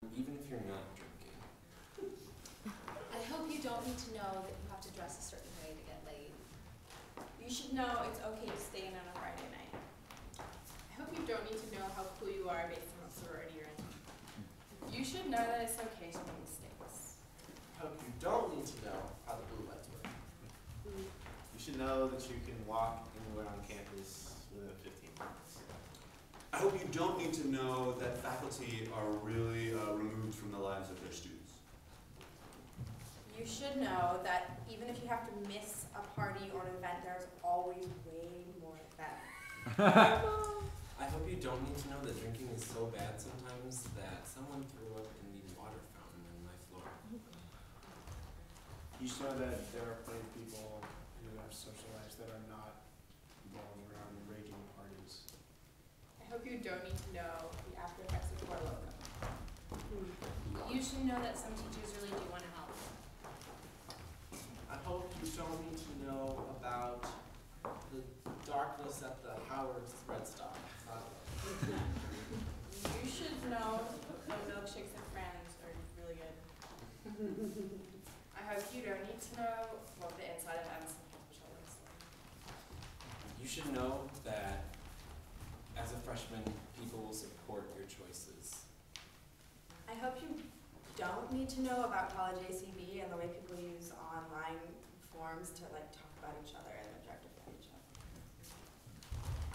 even if you're not drinking. I hope you don't need to know that you have to dress a certain way to get laid. You should know it's okay to stay in on a Friday night. I hope you don't need to know how cool you are based on what sorority you're in. You should know that it's okay to make mistakes. I hope you don't need to know how the blue lights work. You should know that you can walk anywhere on campus within 15 minutes. I hope you don't need to know that faculty are really removed from the lives of their students. You should know that even if you have to miss a party or an event, there's always way more better. I hope you don't need to know that drinking is so bad sometimes that someone threw up in the water fountain in my floor. You should know that there are plenty of people who have social lives that are not revolving around raging parties. I hope you don't need to know the after effects of Four Loko. You should know that some teachers really do want to help. I hope you don't need to know about the darkness at the Howard Red Star. You should know that milkshakes and friends are really good. I hope you don't need to know what the inside of Emerson Capital looks like. You should know that as a freshman, people will support your choices. I hope you don't need to know about college ACB and the way people use online forums to talk about each other and objectify each other.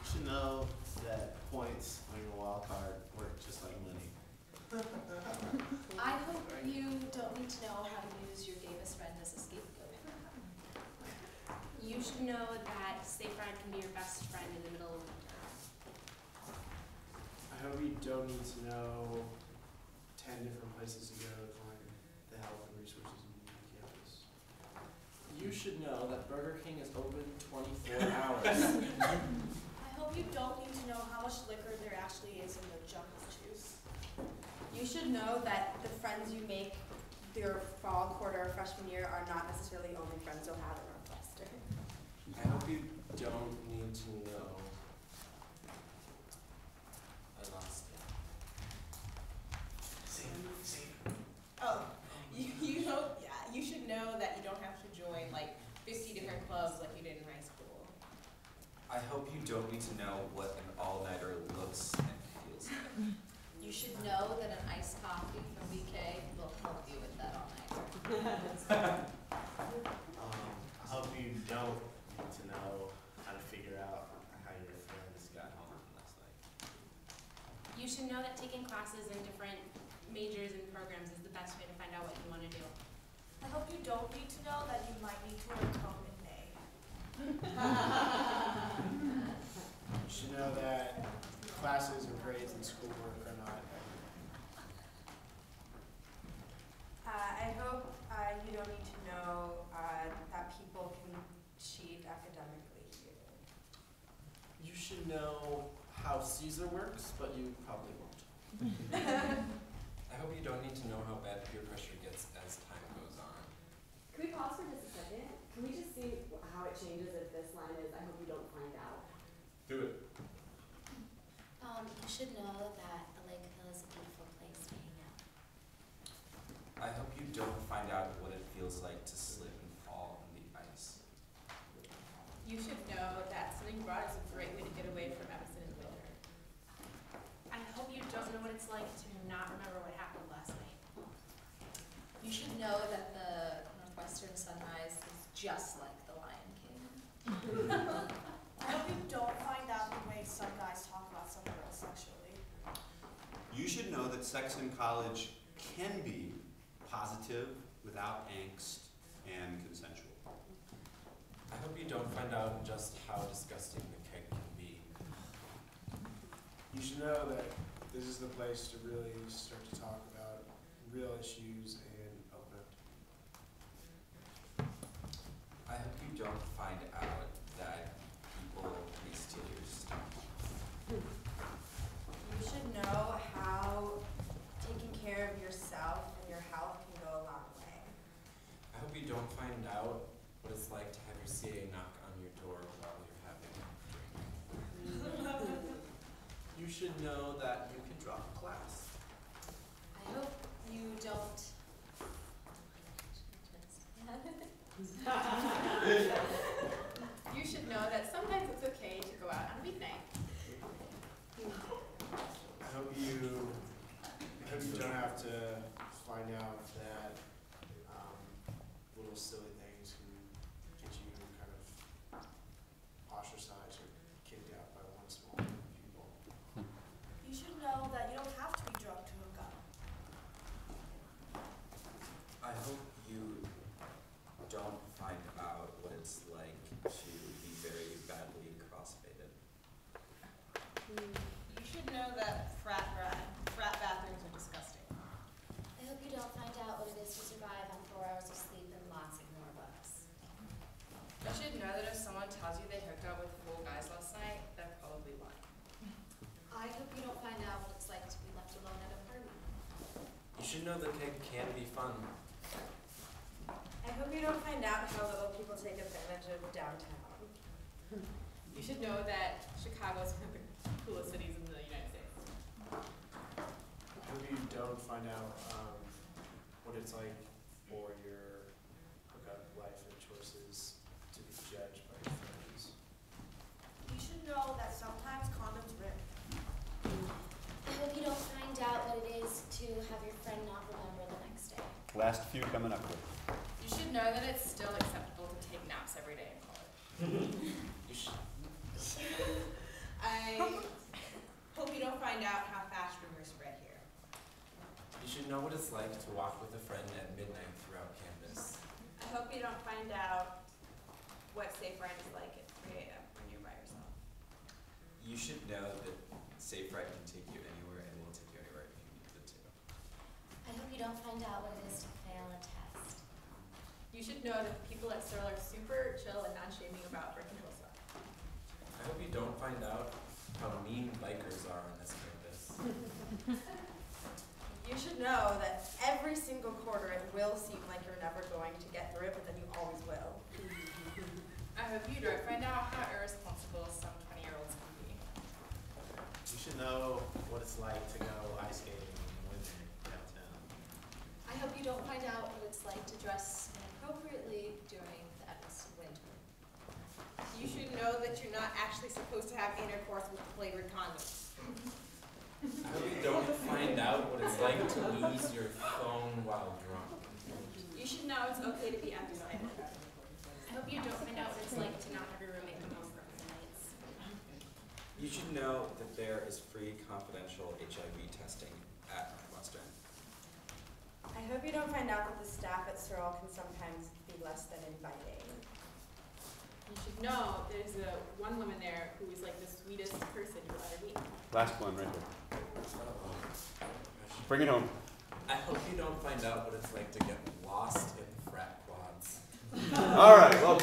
You should know that points on your wild card work just like money. I hope you don't need to know how to use your Davis friend as a scapegoat. You should know that Safe Ride can be your best friend in the middle of winter. I hope you don't need to know 10 different places to go to find the help and resources you need on campus. You should know that Burger King is open 24 hours. I hope you don't need to know how much liquor there actually is in the jungle juice. You should know that the friends you make your fall, quarter, or freshman year are not necessarily only friends you'll have at Northwestern. I hope you don't need to know. I lost it. Oh, you should know that you don't have to join 50 different clubs like you did in high school. I hope you don't need to know what an all-nighter looks and feels like. You should know that an iced coffee from BK will help you with that all night. I hope you don't need to know how to figure out how your friends got home last night. You should know that taking classes in different majors and programs is the best way to find out what you want to do. I hope you don't need to know that you might need to wear a coat in May. You should know that classes or grades and schoolwork are not everything. I hope you don't need to know that people can cheat academically here. You should know how Caesar works, but you probably won't. I hope you don't need to know how bad peer pressure gets as time goes on. Can we pause for just a second? Can we just see how it changes if this line is, I hope you don't find out? Do it. You should know that the Lake Hill is a beautiful place to hang out. I hope you don't find out what it feels like to slip and fall on the ice. You should know that sitting abroad is a great way to get away from Emerson in the winter. I hope you don't know what it's like to not remember what happened last night. You should know that the Northwestern sunrise is just like the Lion King. I hope you don't find out the way some guys talk about some girls sexually. You should know that sex in college can be positive, without angst, and consensual. I hope you don't find out just how disgusting the keg can be. You should know that this is the place to really start to talk about real issues and open up. I hope you don't find out that people may steal your stuff. You should know how taking care of yourself and your health can go a long way. I hope you don't find out what it's like to have your CA knock on your door while you're having a drink. You should know that you can drop a class. I hope you don't have to find out that little silly things can get you kind of ostracized or kicked out by one small group of people. You should know that you don't have to be drunk to hook up. I hope you don't find out what it's like to be very badly crossfaded. You should know that frat bathrooms are disgusting. I hope you don't find out what it is to survive on 4 hours of sleep and lots of more books. You should know that if someone tells you they hooked up with 4 guys last night, they're probably lying. I hope you don't find out what it's like to be left alone at a party. You should know the keg can be fun. I hope you don't find out how little people take advantage of downtown. You should know that Chicago is one of the coolest cities in the United States. I hope you don't find out what it's like for your hookup life and choices to be judged by your friends. You should know that sometimes condoms rip. I hope you don't find out what it is to have your friend not remember the next day. Last few coming up with. You should know that it's still acceptable to take naps every day in college. You should. I hope you don't find out how fast rumors spread here. You should know what it's like to walk with a friend at midnight throughout campus. I hope you don't find out what Safe Ride is like at 3 a.m. when you're by yourself. You should know that Safe Ride can take you anywhere and will take you anywhere if you need it to. I hope you don't find out what it is to fail a test. You should know that people at Searle are super chill and non-shaming about brick and roll stuff. I hope you don't find out how mean bikers are on this campus. You should know that every single quarter it will seem like you're never going to get through it, but then you always will. I hope you don't find out how irresponsible some 20-year-olds can be. You should know what it's like to go ice skating in the winter downtown. I hope you don't find out what it's like to dress inappropriately during the Evanston winter. You should know that you're not actually supposed to have intercourse with flavored condoms. I hope you don't find out what it's like to lose your phone while drunk. You should know it's okay to be undecided. I hope you don't find out what it's like to not have your roommate come home for a few nights. You should know that there is free confidential HIV testing at Northwestern. I hope you don't find out that the staff at Searle can sometimes be less than inviting. You should know there's one woman there who is like the sweetest person you'll ever meet. Last one right there. Bring it home. I hope you don't find out what it's like to get lost in frat quads. All right, well.